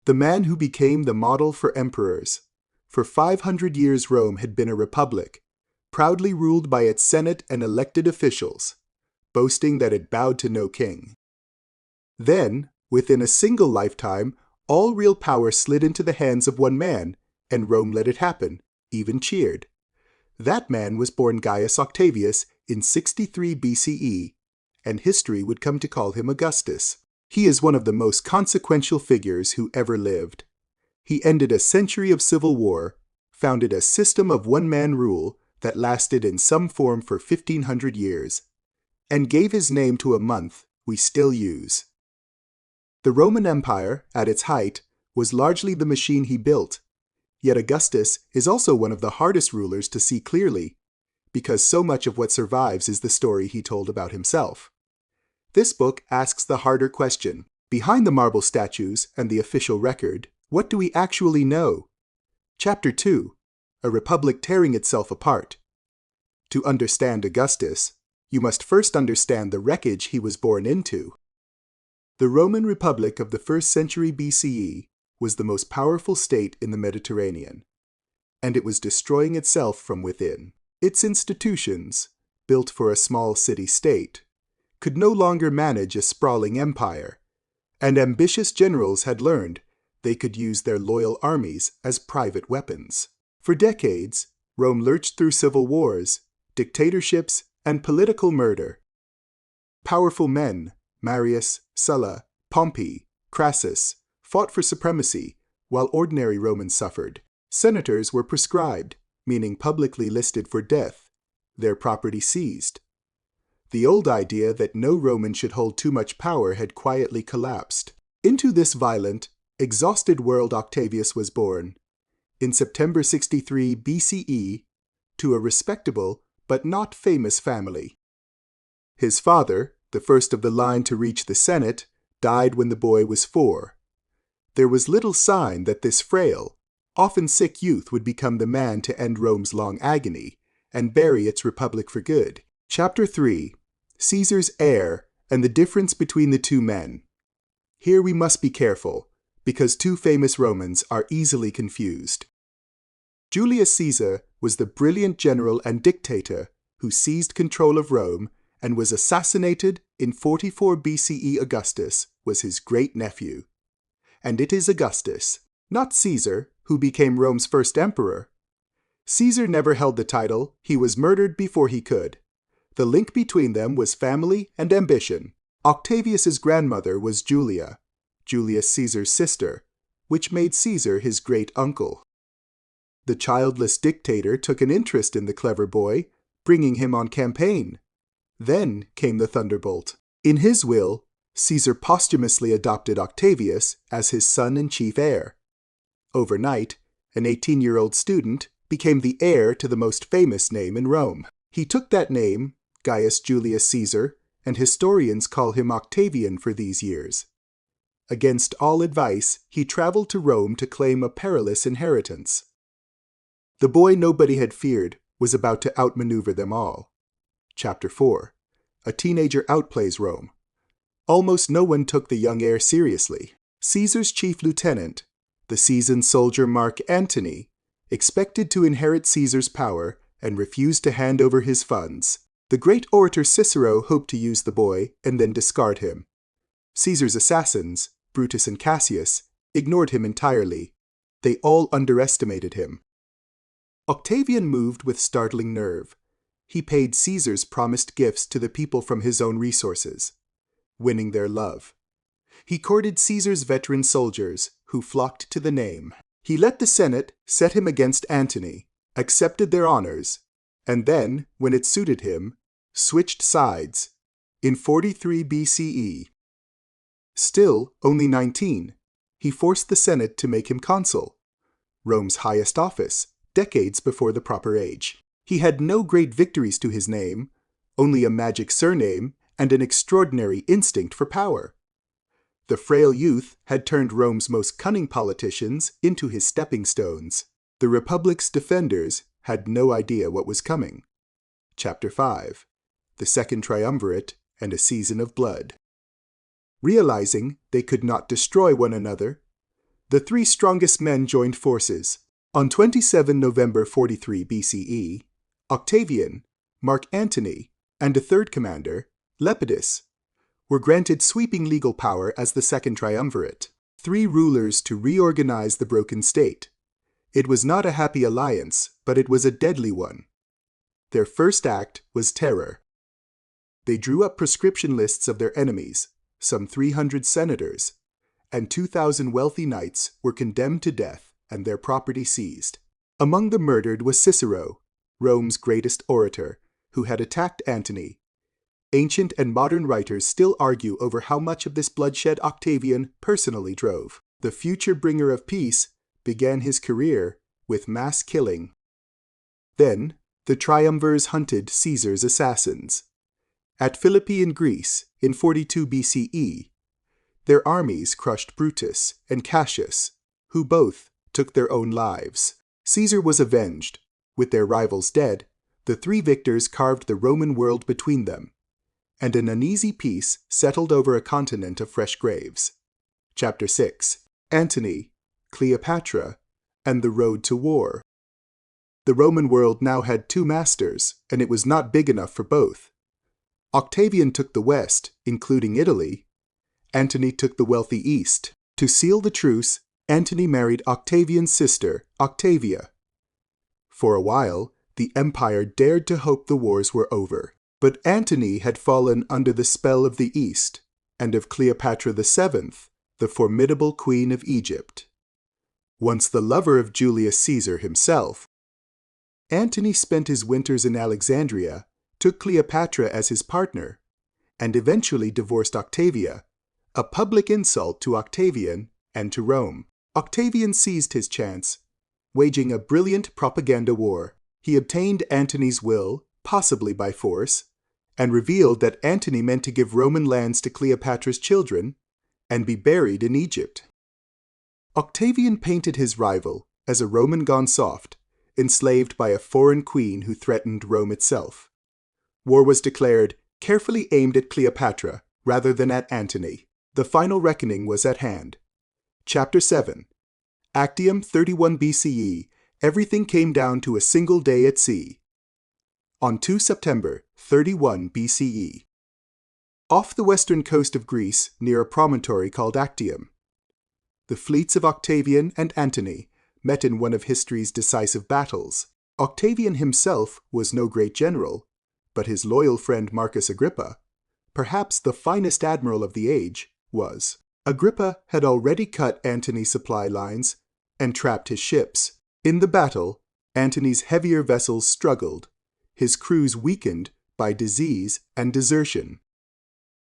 the man who became the model for emperors. For 500 years Rome had been a republic, proudly ruled by its senate and elected officials, boasting that it bowed to no king. Then, within a single lifetime, all real power slid into the hands of one man, and Rome let it happen, even cheered. That man was born Gaius Octavius in 63 BCE, and history would come to call him Augustus. He is one of the most consequential figures who ever lived. He ended a century of civil war, founded a system of one-man rule that lasted in some form for 1,500 years, and gave his name to a month we still use. The Roman Empire, at its height, was largely the machine he built, yet Augustus is also one of the hardest rulers to see clearly, because so much of what survives is the story he told about himself. This book asks the harder question. Behind the marble statues and the official record, what do we actually know? Chapter 2. A Republic Tearing Itself Apart. To understand Augustus, you must first understand the wreckage he was born into. The Roman Republic of the 1st century BCE was the most powerful state in the Mediterranean, and it was destroying itself from within. Its institutions, built for a small city-state, could no longer manage a sprawling empire, and ambitious generals had learned they could use their loyal armies as private weapons. For decades, Rome lurched through civil wars, dictatorships, and political murder. Powerful men, Marius, Sulla, Pompey, Crassus, fought for supremacy, while ordinary Romans suffered. Senators were proscribed, meaning publicly listed for death, their property seized. The old idea that no Roman should hold too much power had quietly collapsed. Into this violent, exhausted world Octavius was born, in September 63 BCE, to a respectable but not famous family. His father, the first of the line to reach the Senate, died when the boy was 4. There was little sign that this frail, often sick youth would become the man to end Rome's long agony and bury its republic for good. Chapter 3. Caesar's heir and the difference between the two men. Here we must be careful, because two famous Romans are easily confused. Julius Caesar was the brilliant general and dictator who seized control of Rome and was assassinated in 44 BCE. Augustus was his great-nephew. And it is Augustus, not Caesar, who became Rome's first emperor. Caesar never held the title. He was murdered before he could. The link between them was family and ambition. Octavius's grandmother was Julia, Julius Caesar's sister, which made Caesar his great-uncle. The childless dictator took an interest in the clever boy, bringing him on campaign. Then came the thunderbolt. In his will, Caesar posthumously adopted Octavius as his son and chief heir. Overnight, an 18-year-old student became the heir to the most famous name in Rome. He took that name, Gaius Julius Caesar, and historians call him Octavian for these years. Against all advice, he traveled to Rome to claim a perilous inheritance. The boy nobody had feared was about to outmaneuver them all. Chapter 4. A teenager outplays Rome. Almost no one took the young heir seriously. Caesar's chief lieutenant, the seasoned soldier Mark Antony, expected to inherit Caesar's power and refused to hand over his funds. The great orator Cicero hoped to use the boy and then discard him. Caesar's assassins, Brutus and Cassius, ignored him entirely. They all underestimated him. Octavian moved with startling nerve. He paid Caesar's promised gifts to the people from his own resources, winning their love. He courted Caesar's veteran soldiers, who flocked to the name. He let the Senate set him against Antony, accepted their honors, and then, when it suited him, switched sides, in 43 BCE. Still only 19, he forced the Senate to make him consul, Rome's highest office, decades before the proper age. He had no great victories to his name, only a magic surname and an extraordinary instinct for power. The frail youth had turned Rome's most cunning politicians into his stepping stones. The Republic's defenders had no idea what was coming. Chapter 5. The Second Triumvirate and a Season of Blood. Realizing they could not destroy one another, The three strongest men joined forces. On 27 November 43 BCE, Octavian, Mark Antony, and a third commander, Lepidus, were granted sweeping legal power as the Second Triumvirate, three rulers to reorganize the broken state. It was not a happy alliance, but it was a deadly one. Their first act was terror. They drew up proscription lists of their enemies, some 300 senators, and 2,000 wealthy knights were condemned to death and their property seized. Among the murdered was Cicero, Rome's greatest orator, who had attacked Antony. Ancient and modern writers still argue over how much of this bloodshed Octavian personally drove. The future bringer of peace began his career with mass killing. Then, the triumvirs hunted Caesar's assassins. At Philippi in Greece, in 42 BCE, their armies crushed Brutus and Cassius, who both took their own lives. Caesar was avenged. With their rivals dead, the three victors carved the Roman world between them, and an uneasy peace settled over a continent of fresh graves. Chapter 6. Antony, Cleopatra, and the Road to War. The Roman world now had two masters, and it was not big enough for both. Octavian took the west, including Italy. Antony took the wealthy east. To seal the truce, Antony married Octavian's sister, Octavia. For a while, the empire dared to hope the wars were over. But Antony had fallen under the spell of the East, and of Cleopatra VII, the formidable queen of Egypt. Once the lover of Julius Caesar himself, Antony spent his winters in Alexandria, took Cleopatra as his partner, and eventually divorced Octavia, a public insult to Octavian and to Rome. Octavian seized his chance, waging a brilliant propaganda war. He obtained Antony's will, possibly by force, and revealed that Antony meant to give Roman lands to Cleopatra's children and be buried in Egypt. Octavian painted his rival as a Roman gone soft, enslaved by a foreign queen who threatened Rome itself. War was declared, carefully aimed at Cleopatra rather than at Antony. The final reckoning was at hand. Chapter 7. Actium 31 BCE, everything came down to a single day at sea. On 2 September 31 BCE. Off the western coast of Greece, near a promontory called Actium, the fleets of Octavian and Antony met in one of history's decisive battles. Octavian himself was no great general, but his loyal friend Marcus Agrippa, perhaps the finest admiral of the age, was. Agrippa had already cut Antony's supply lines and trapped his ships. In the battle, Antony's heavier vessels struggled, his crews weakened by disease and desertion.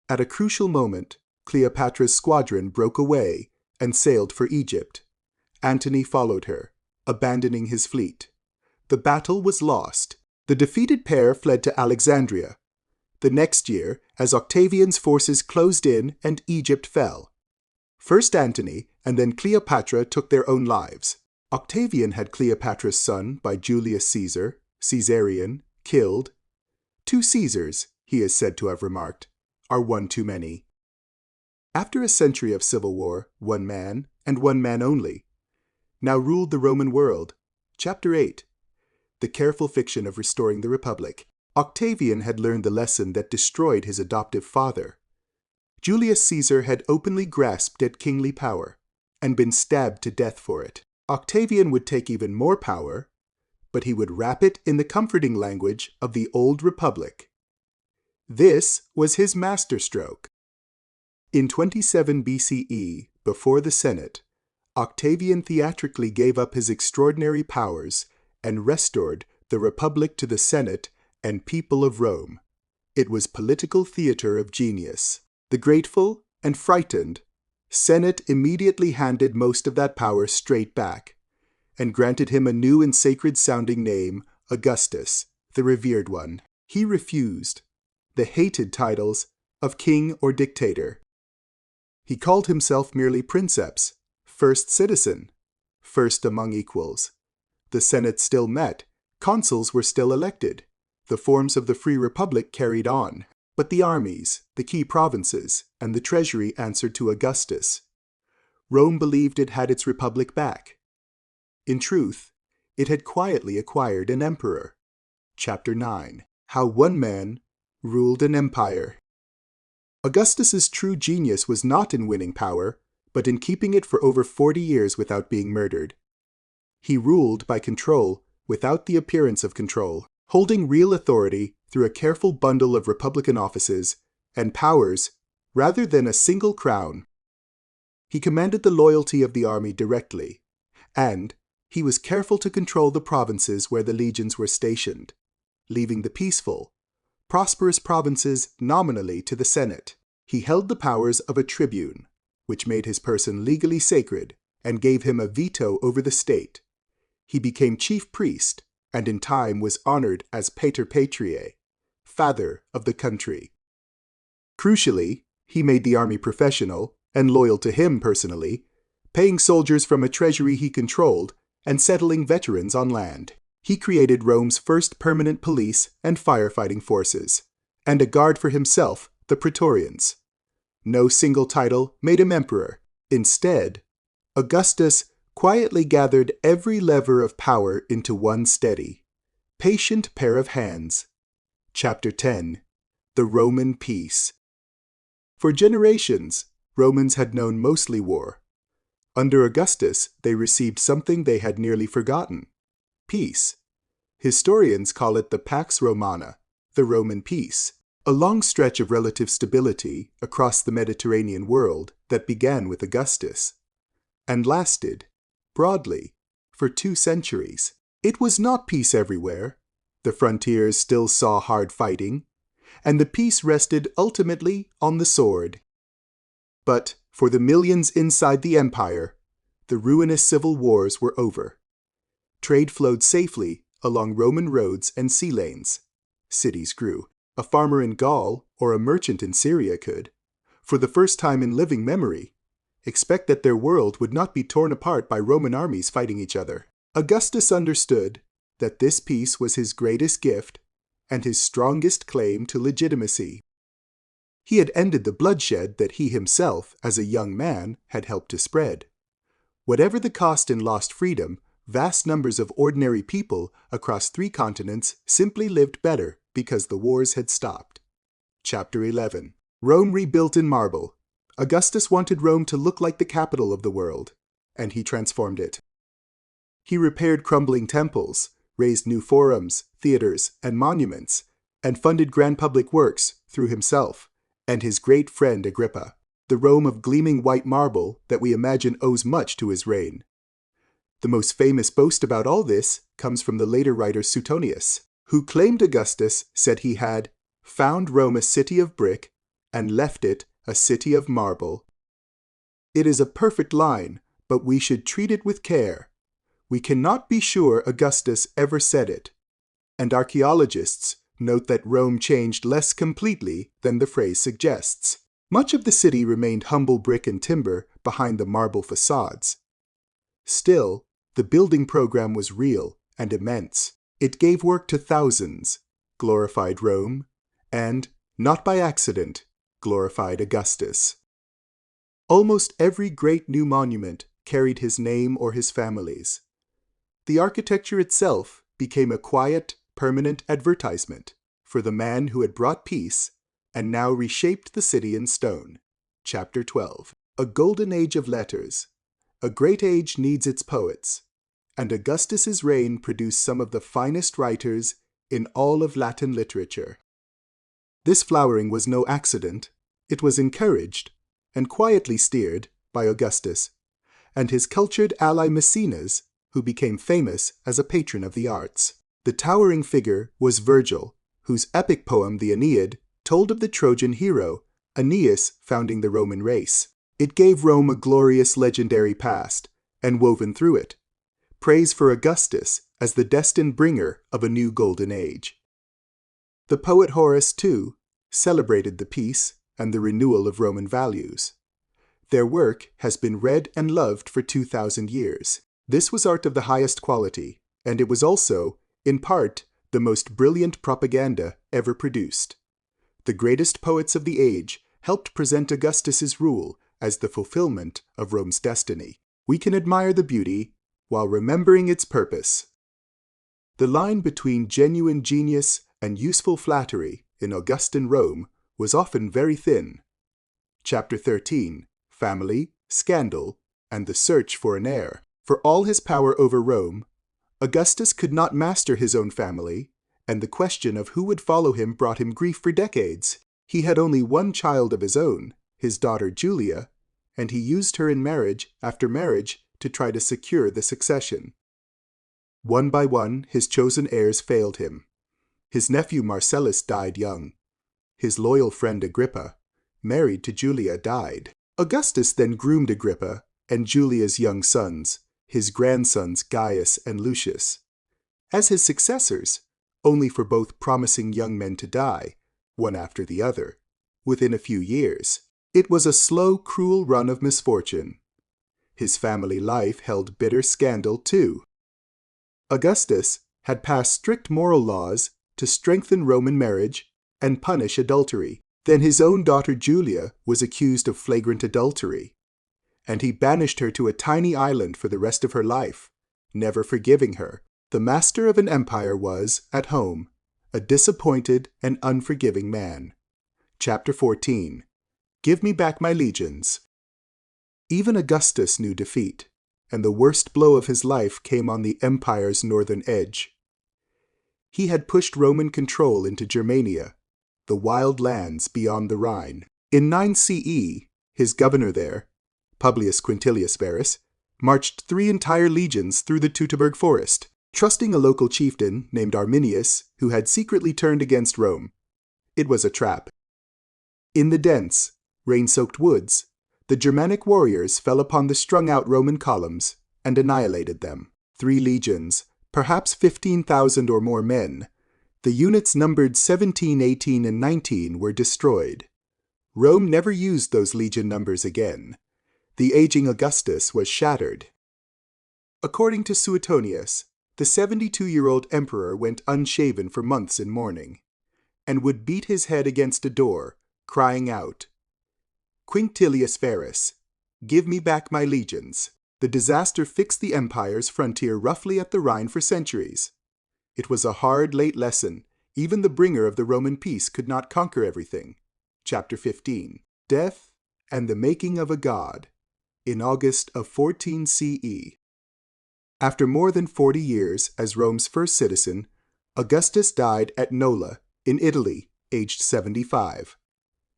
At a crucial moment, Cleopatra's squadron broke away and sailed for Egypt. Antony followed her, abandoning his fleet. The battle was lost. The defeated pair fled to Alexandria. The next year, as Octavian's forces closed in and Egypt fell. First Antony and then Cleopatra took their own lives. Octavian had Cleopatra's son by Julius Caesar, Caesarion, killed. 2 Caesars, he is said to have remarked, are one too many. After a century of civil war, one man, and one man only, now ruled the Roman world. Chapter 8. The careful fiction of restoring the Republic. Octavian had learned the lesson that destroyed his adoptive father. Julius Caesar had openly grasped at kingly power and been stabbed to death for it. Octavian would take even more power, but he would wrap it in the comforting language of the old republic. This was his masterstroke. In 27 BCE, before the Senate, Octavian theatrically gave up his extraordinary powers and restored the republic to the Senate and people of Rome. It was political theater of genius. The grateful and frightened Senate immediately handed most of that power straight back and granted him a new and sacred-sounding name, Augustus, the revered one. He refused the hated titles of king or dictator. He called himself merely princeps, first citizen, first among equals. The Senate still met, consuls were still elected, the forms of the free republic carried on, but the armies, the key provinces, and the treasury answered to Augustus. Rome believed it had its republic back. In truth, it had quietly acquired an emperor. Chapter 9. How one man ruled an empire. Augustus's true genius was not in winning power, but in keeping it for over 40 years without being murdered. He ruled by control without the appearance of control, holding real authority through a careful bundle of republican offices and powers rather than a single crown. He commanded the loyalty of the army directly, and he was careful to control the provinces where the legions were stationed, leaving the peaceful, prosperous provinces nominally to the Senate. He held the powers of a tribune, which made his person legally sacred and gave him a veto over the state. He became chief priest, and in time was honored as Pater Patriae, father of the country. Crucially, he made the army professional and loyal to him personally, paying soldiers from a treasury he controlled and settling veterans on land. He created Rome's first permanent police and firefighting forces, and a guard for himself, the Praetorians. No single title made him emperor. Instead, Augustus quietly gathered every lever of power into one steady, patient pair of hands. Chapter 10. The Roman Peace. For generations, Romans had known mostly war. Under Augustus, they received something they had nearly forgotten: peace. Historians call it the Pax Romana, the Roman peace, a long stretch of relative stability across the Mediterranean world that began with Augustus and lasted, broadly, for 2 centuries. It was not peace everywhere. The frontiers still saw hard fighting, and the peace rested ultimately on the sword. But for the millions inside the empire, the ruinous civil wars were over. Trade flowed safely along Roman roads and sea lanes. Cities grew. A farmer in Gaul or a merchant in Syria could, for the first time in living memory, expect that their world would not be torn apart by Roman armies fighting each other. Augustus understood that this peace was his greatest gift and his strongest claim to legitimacy. He had ended the bloodshed that he himself, as a young man, had helped to spread. Whatever the cost in lost freedom, vast numbers of ordinary people across 3 continents simply lived better because the wars had stopped. Chapter 11. Rome rebuilt in marble. Augustus wanted Rome to look like the capital of the world, and he transformed it. He repaired crumbling temples, raised new forums, theaters, and monuments, and funded grand public works through himself and his great friend Agrippa, the Rome of gleaming white marble that we imagine owes much to his reign. The most famous boast about all this comes from the later writer Suetonius, who claimed Augustus said he had found Rome a city of brick and left it a city of marble. It is a perfect line, but we should treat it with care. We cannot be sure Augustus ever said it, and archaeologists note that Rome changed less completely than the phrase suggests. Much of the city remained humble brick and timber behind the marble facades. Still, the building program was real and immense. It gave work to thousands, glorified Rome, and, not by accident, glorified Augustus. Almost every great new monument carried his name or his family's. The architecture itself became a quiet, permanent advertisement for the man who had brought peace and now reshaped the city in stone. Chapter 12. A golden age of letters. A great age needs its poets, and Augustus's reign produced some of the finest writers in all of Latin literature. This flowering was no accident. It was encouraged and quietly steered by Augustus and his cultured ally Maecenas, who became famous as a patron of the arts. The towering figure was Virgil, whose epic poem, the Aeneid, told of the Trojan hero, Aeneas, founding the Roman race. It gave Rome a glorious legendary past, and woven through it, praise for Augustus as the destined bringer of a new golden age. The poet Horace, too, celebrated the peace and the renewal of Roman values. Their work has been read and loved for 2,000 years. This was art of the highest quality, and it was also, in part, the most brilliant propaganda ever produced. The greatest poets of the age helped present Augustus's rule as the fulfillment of Rome's destiny. We can admire the beauty while remembering its purpose. The line between genuine genius and useful flattery in Augustan Rome was often very thin. Chapter 13, Family, Scandal, and the Search for an Heir. For all his power over Rome, Augustus could not master his own family, and the question of who would follow him brought him grief for decades. He had only one child of his own, his daughter Julia, and he used her in marriage after marriage to try to secure the succession. One by one, his chosen heirs failed him. His nephew Marcellus died young. His loyal friend Agrippa, married to Julia, died. Augustus then groomed Agrippa and Julia's young sons, his grandsons Gaius and Lucius, as his successors, only for both promising young men to die, one after the other, within a few years. It was a slow, cruel run of misfortune. His family life held bitter scandal, too. Augustus had passed strict moral laws to strengthen Roman marriage and punish adultery. Then his own daughter Julia was accused of flagrant adultery, and he banished her to a tiny island for the rest of her life, never forgiving her. The master of an empire was, at home, a disappointed and unforgiving man. Chapter 14. Give me back my legions. Even Augustus knew defeat, and the worst blow of his life came on the empire's northern edge. He had pushed Roman control into Germania, the wild lands beyond the Rhine. In 9 CE, his governor there, Publius Quintilius Varus, marched 3 entire legions through the Teutoburg forest, trusting a local chieftain named Arminius who had secretly turned against Rome. It was a trap. In the dense, rain-soaked woods, the Germanic warriors fell upon the strung-out Roman columns and annihilated them. 3 legions, perhaps 15,000 or more men, the units numbered 17, 18, and 19 were destroyed. Rome never used those legion numbers again. The aging Augustus was shattered. According to Suetonius, the 72-year-old emperor went unshaven for months in mourning, and would beat his head against a door, crying out, "Quintilius Varus, give me back my legions." The disaster fixed the empire's frontier roughly at the Rhine for centuries. It was a hard, late lesson. Even the bringer of the Roman peace could not conquer everything. Chapter 15. Death and the Making of a God, in August of 14 CE. After more than 40 years as Rome's first citizen, Augustus died at Nola, in Italy, aged 75.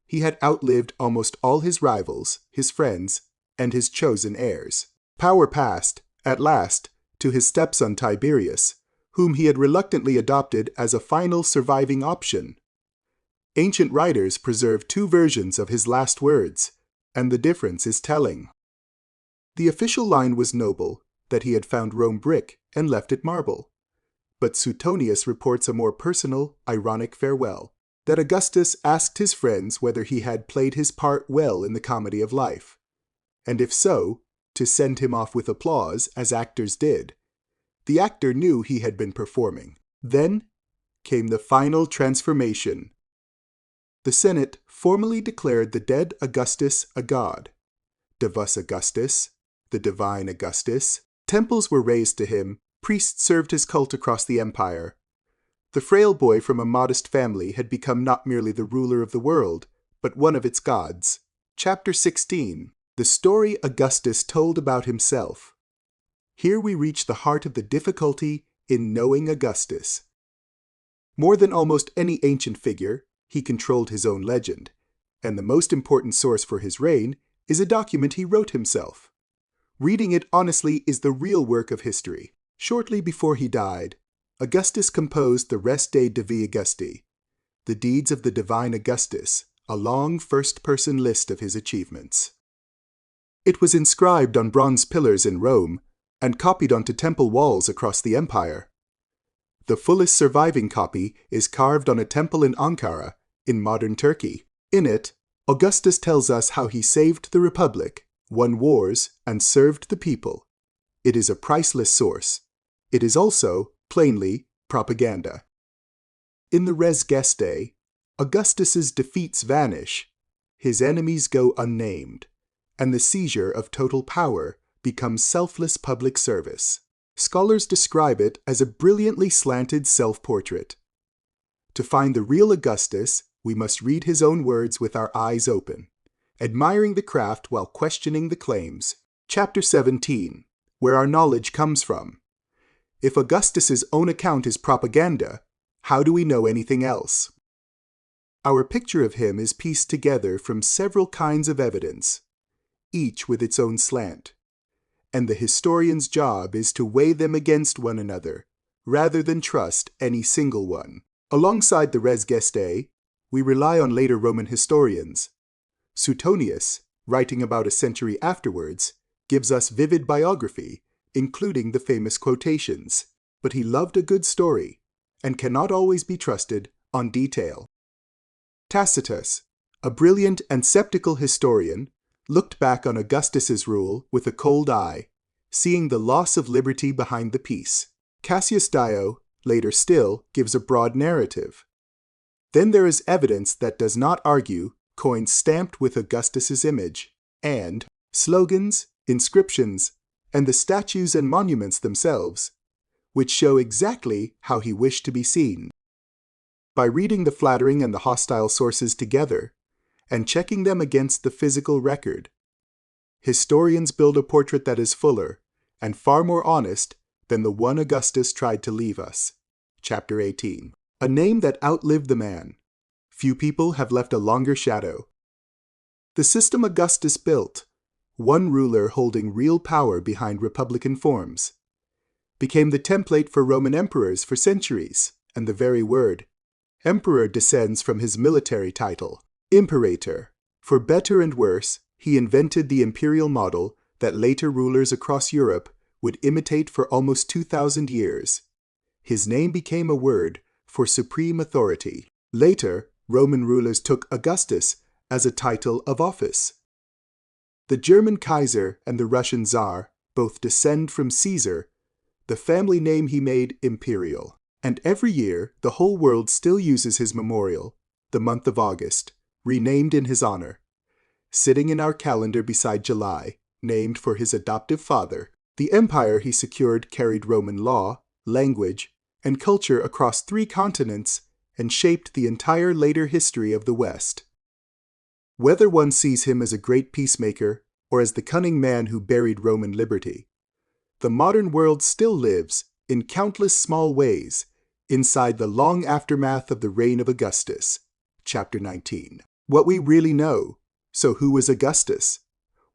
He had outlived almost all his rivals, his friends, and his chosen heirs. Power passed, at last, to his stepson Tiberius, whom he had reluctantly adopted as a final surviving option. Ancient writers preserve 2 versions of his last words, and the difference is telling. The official line was noble, that he had found Rome brick and left it marble. But Suetonius reports a more personal, ironic farewell, that Augustus asked his friends whether he had played his part well in the comedy of life, and if so, to send him off with applause, as actors did. The actor knew he had been performing. Then came the final transformation. The Senate formally declared the dead Augustus a god. Divus Augustus, the divine Augustus. Temples were raised to him, priests served his cult across the empire. The frail boy from a modest family had become not merely the ruler of the world, but one of its gods. Chapter 16. The story Augustus told about himself. Here we reach the heart of the difficulty in knowing Augustus. More than almost any ancient figure, he controlled his own legend, and the most important source for his reign is a document he wrote himself. Reading it honestly is the real work of history. Shortly before he died, Augustus composed the Res de Divi Augusti, the deeds of the divine Augustus, a long first-person list of his achievements. It was inscribed on bronze pillars in Rome and copied onto temple walls across the empire. The fullest surviving copy is carved on a temple in Ankara, in modern Turkey. In it, Augustus tells us how he saved the Republic, won wars, and served the people. It is a priceless source. It is also, plainly, propaganda. In the Res Gestae, Augustus's defeats vanish. His enemies go unnamed. and the seizure of total power becomes selfless public service. Scholars describe it as a brilliantly slanted self-portrait. To find the real Augustus, we must read his own words with our eyes open, admiring the craft while questioning the claims. Chapter 17, where our knowledge comes from. If Augustus's own account is propaganda, how do we know anything else? Our picture of him is pieced together from several kinds of evidence, each with its own slant, and the historian's job is to weigh them against one another, rather than trust any single one. Alongside the res gestae, we rely on later Roman historians. Suetonius, writing about a century afterwards, gives us vivid biography, including the famous quotations, but he loved a good story, and cannot always be trusted on detail. Tacitus, a brilliant and sceptical historian, looked back on Augustus's rule with a cold eye, seeing the loss of liberty behind the peace. Cassius Dio, later still, gives a broad narrative. Then there is evidence that does not argue, coins stamped with Augustus's image, and slogans, inscriptions, and the statues and monuments themselves, which show exactly how he wished to be seen. By reading the flattering and the hostile sources together, and checking them against the physical record, historians build a portrait that is fuller and far more honest than the one Augustus tried to leave us. Chapter 18. A name that outlived the man. Few people have left a longer shadow. The system Augustus built, one ruler holding real power behind republican forms, became the template for Roman emperors for centuries, and the very word emperor descends from his military title, imperator. For better and worse, he invented the imperial model that later rulers across Europe would imitate for almost 2,000 years. His name became a word for supreme authority. Later, Roman rulers took Augustus as a title of office. The German Kaiser and the Russian Tsar both descend from Caesar, the family name he made imperial. And every year, the whole world still uses his memorial, the month of August, renamed in his honor, sitting in our calendar beside July, named for his adoptive father. The empire he secured carried Roman law, language, and culture across 3 continents and shaped the entire later history of the West. Whether one sees him as a great peacemaker or as the cunning man who buried Roman liberty, the modern world still lives, in countless small ways, inside the long aftermath of the reign of Augustus. Chapter 19. What we really know. So who was Augustus?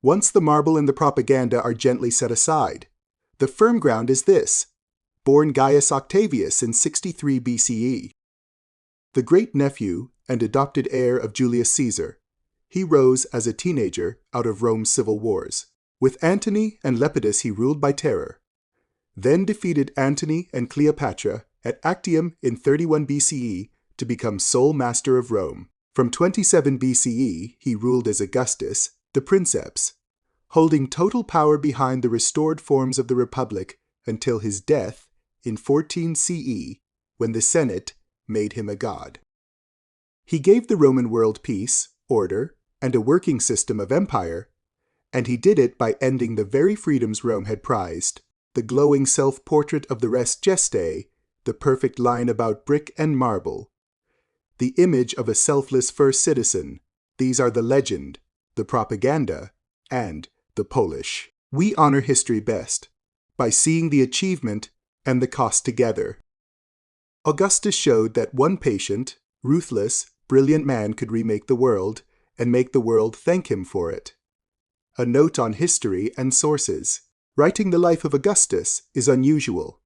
Once the marble and the propaganda are gently set aside, the firm ground is this: born Gaius Octavius in 63 BCE. The great-nephew and adopted heir of Julius Caesar, he rose as a teenager out of Rome's civil wars. With Antony and Lepidus he ruled by terror, then defeated Antony and Cleopatra at Actium in 31 BCE to become sole master of Rome. From 27 BCE he ruled as Augustus, the princeps, holding total power behind the restored forms of the Republic until his death in 14 CE, when the Senate made him a god. He gave the Roman world peace, order, and a working system of empire, and he did it by ending the very freedoms Rome had prized: the glowing self-portrait of the res gestae, the perfect line about brick and marble, the image of a selfless first citizen. These are the legend, the propaganda, and the Polish. We honor history best by seeing the achievement and the cost together. Augustus showed that one patient, ruthless, brilliant man could remake the world and make the world thank him for it. A note on history and sources. Writing the life of Augustus is unusual,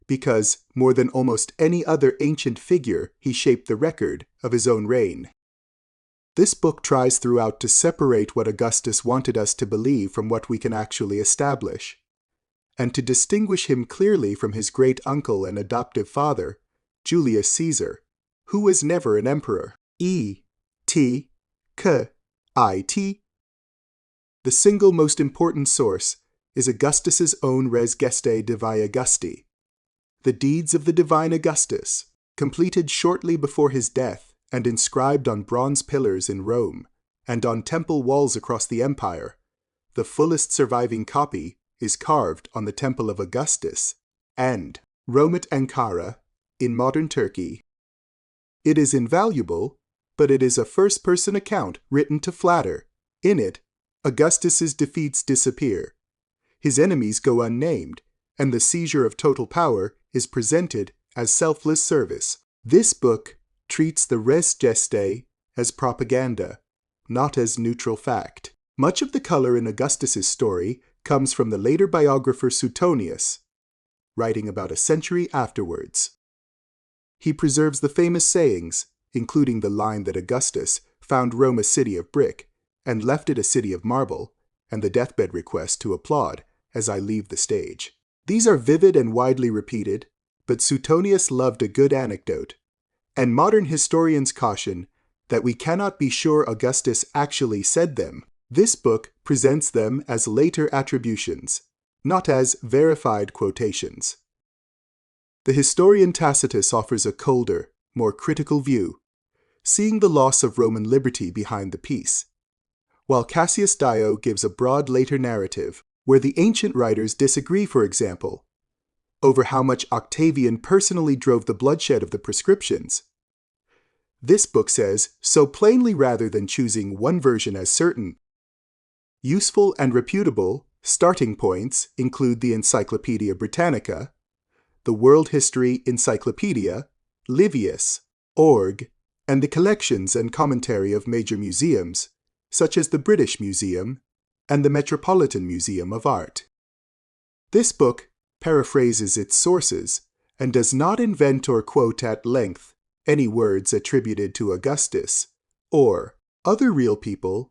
because, more than almost any other ancient figure, he shaped the record of his own reign. This book tries throughout to separate what Augustus wanted us to believe from what we can actually establish, and to distinguish him clearly from his great-uncle and adoptive father, Julius Caesar, who was never an emperor. E.T. K.I.T. The single most important source is Augustus's own Res Gestae Divinae Augusti, the deeds of the divine Augustus, completed shortly before his death and inscribed on bronze pillars in Rome and on temple walls across the empire, The fullest surviving copy is carved on the Temple of Augustus and Rome at Ankara in modern Turkey. It is invaluable, but it is a first-person account written to flatter. In it, Augustus's defeats disappear. His enemies go unnamed, and the seizure of total power is presented as selfless service. This book treats the res gestae as propaganda, not as neutral fact. Much of the color in Augustus's story comes from the later biographer Suetonius, writing about a century afterwards. He preserves the famous sayings, including the line that Augustus found Rome a city of brick and left it a city of marble, and the deathbed request to applaud as I leave the stage. These are vivid and widely repeated, but Suetonius loved a good anecdote, and modern historians caution that we cannot be sure Augustus actually said them. This book presents them as later attributions, not as verified quotations. The historian Tacitus offers a colder, more critical view, seeing the loss of Roman liberty behind the peace, while Cassius Dio gives a broad later narrative where the ancient writers disagree, for example, over how much Octavian personally drove the bloodshed of the proscriptions. This book says so plainly rather than choosing one version as certain. Useful and reputable starting points include the Encyclopaedia Britannica, the World History Encyclopedia, Livius, Org, and the collections and commentary of major museums, such as the British Museum and the Metropolitan Museum of Art. This book paraphrases its sources and does not invent or quote at length any words attributed to Augustus or other real people.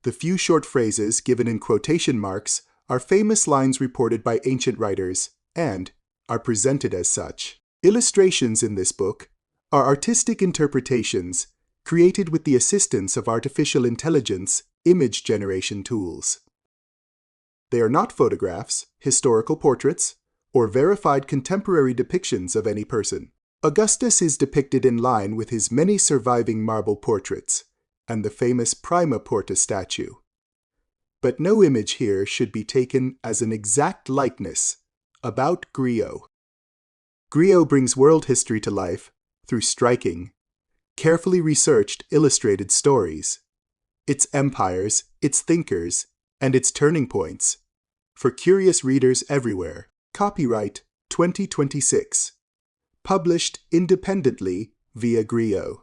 The few short phrases given in quotation marks are famous lines reported by ancient writers and are presented as such. Illustrations in this book are artistic interpretations created with the assistance of artificial intelligence image generation tools. They are not photographs, historical portraits, or verified contemporary depictions of any person. Augustus is depicted in line with his many surviving marble portraits and the famous Prima Porta statue. But no image here should be taken as an exact likeness. About Grio. Grio brings world history to life through striking, carefully researched illustrated stories, its empires, its thinkers, and its turning points, for curious readers everywhere. Copyright 2026. Published independently via Grio.